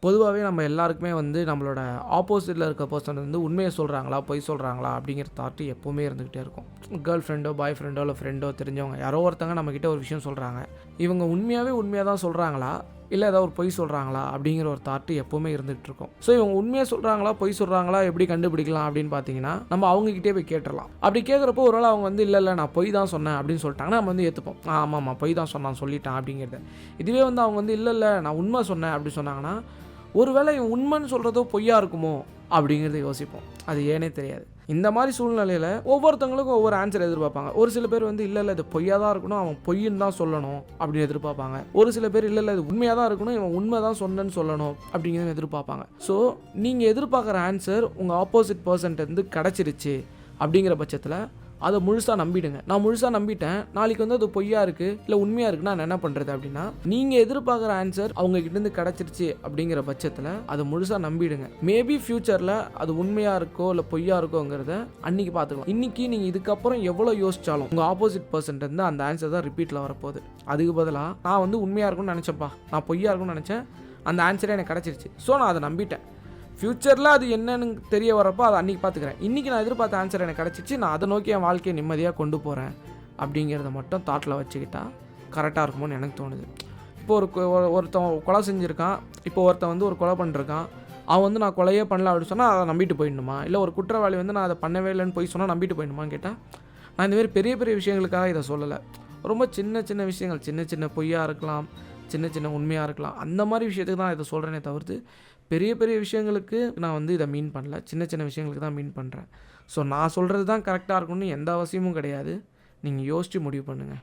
பொதுவாகவே நம்ம எல்லாருக்குமே வந்து நம்மளோட ஆப்போசிட்டில் இருக்க பர்சன் வந்து உண்மையை சொல்கிறாங்களா பொய் சொல்கிறாங்களா அப்படிங்கிற தாட்டு எப்போவுமே இருந்துக்கிட்டே இருக்கும். கேர்ள் ஃப்ரெண்டோ பாய் ஃப்ரெண்டோ இல்லை ஃப்ரெண்டோ தெரிஞ்சவங்க யாரோ ஒருத்தங்க நம்மக்கிட்ட ஒரு விஷயம் சொல்கிறாங்க, இவங்க உண்மையாக தான் சொல்கிறாங்களா இல்லை ஏதாவது ஒரு பொய் சொல்கிறாங்களா அப்படிங்கிற ஒரு தாட்டு எப்போவுமே இருந்துகிட்டு இருக்கும். ஸோ இவங்க உண்மையாக சொல்கிறாங்களா பொய் சொல்கிறாங்களா எப்படி கண்டுபிடிக்கலாம் அப்படின்னு பார்த்தீங்கன்னா, நம்ம அவங்ககிட்டே போய் கேட்டுடலாம். அப்படி கேட்குறப்போ ஒருவேளை அவங்க வந்து இல்லை நான் பொய் தான் சொன்னேன் அப்படின்னு சொல்லிட்டாங்கன்னா நம்ம வந்து ஏற்றுப்போம். ஆமாம்மா பொய் தான் சொன்னான் சொல்லிட்டான் அப்படிங்கிறத. இதுவே வந்து அவங்க வந்து இல்லை நான் உண்மை சொன்னேன் அப்படி சொன்னாங்கன்னா, ஒருவேளை உண்மைன்னு சொல்கிறதோ பொய்யா இருக்குமோ அப்படிங்கிறத யோசிப்போம். அது ஏனே தெரியாது. இந்த மாதிரி சூழ்நிலையில் ஒவ்வொருத்தவங்களுக்கும் ஒவ்வொரு ஆன்சர் எதிர்பார்ப்பாங்க. ஒரு சில பேர் வந்து இல்லை இது பொய்யாக தான் இருக்கணும், அவன் பொய்ன்னு தான் சொல்லணும் அப்படின்னு எதிர்பார்ப்பாங்க. ஒரு சில பேர் இல்லை இது உண்மையாக தான் இருக்கணும், இவன் உண்மை தான் சொன்னேன்னு சொல்லணும் அப்படிங்கிறத எதிர்பார்ப்பாங்க. ஸோ நீங்கள் எதிர்பார்க்குற ஆன்சர் உங்கள் ஆப்போசிட் பர்சன்ட்டு கிடச்சிருச்சு அப்படிங்கிற பட்சத்தில் அதை முழுசாக நம்பிடுங்க. நான் முழுசாக நம்பிட்டேன், நாளைக்கு வந்து அது பொய்யா இருக்குது இல்லை உண்மையாக இருக்குன்னா நான் என்ன பண்ணுறது அப்படின்னா, நீங்கள் எதிர்பார்க்குற ஆன்சர் அவங்ககிட்டேருந்து கிடச்சிருச்சு அப்படிங்கிற பட்சத்தில் அதை முழுசாக நம்பிடுங்க. மேபி ஃப்யூச்சரில் அது உண்மையாக இருக்கோ இல்லை பொய்யா இருக்கோங்கிறத அன்றைக்கி பார்த்துக்கலாம். இன்றைக்கி நீங்கள் இதுக்கப்புறம் எவ்வளோ யோசிச்சாலும் உங்கள் ஆப்போசிட் பர்சன்ட்டு அந்த ஆன்சர் தான் ரிப்பீட்டில் வரப்போகுது. அதுக்கு பதிலாக நான் வந்து உண்மையாக இருக்குன்னு நினச்சப்பா, நான் பொய்யா இருக்குன்னு நினச்சேன், அந்த ஆன்சரே எனக்கு கிடச்சிருச்சு, ஸோ நான் அதை நம்பிட்டேன். ஃப்யூச்சரில் அது என்னன்னு தெரிய வரப்போ அதை அன்றைக்கி பார்த்துக்கிறேன். இன்றைக்கி நான் எதிர்பார்த்த ஆன்சர் எனக்கு கிடச்சிச்சு, நான் அதை நோக்கி என் வாழ்க்கையை நிம்மதியாக கொண்டு போகிறேன் அப்படிங்கிறத மட்டும் தாட்டில் வச்சுக்கிட்டா கரெக்டாக இருக்குமோன்னு எனக்கு தோணுது. இப்போ ஒருத்தன் கொலை செஞ்சுருக்கான், இப்போ ஒருத்தன் வந்து ஒரு கொலை பண்ணிருக்கான், அவன் வந்து நான் கொலையே பண்ணல அப்படின்னு சொன்னால் அதை நம்பிட்டு போயிடணுமா? இல்லை ஒரு குற்றவாளி வந்து நான் அதை பண்ணவே இல்லைன்னு போய் சொன்னால் நம்பிட்டு போயிடணுமான்னு கேட்டால், நான் இந்தமாரி பெரிய பெரிய விஷயங்களுக்காக இதை சொல்லலை. ரொம்ப சின்ன விஷயங்கள், சின்ன பொய்யாக இருக்கலாம், சின்ன உண்மையாக இருக்கலாம், அந்த மாதிரி விஷயத்துக்கு தான் இதை சொல்கிறேனே தவிர்த்து பெரிய விஷயங்களுக்கு நான் வந்து இதை மீன் பண்ணல. சின்ன விஷயங்களுக்கு தான் மீன் பண்ணுறேன். ஸோ நான் சொல்கிறது தான் கரெக்டாக இருக்கணும்னு எந்த அவசியமும் கிடையாது. நீங்கள் யோசித்து முடிவு பண்ணுங்கள்.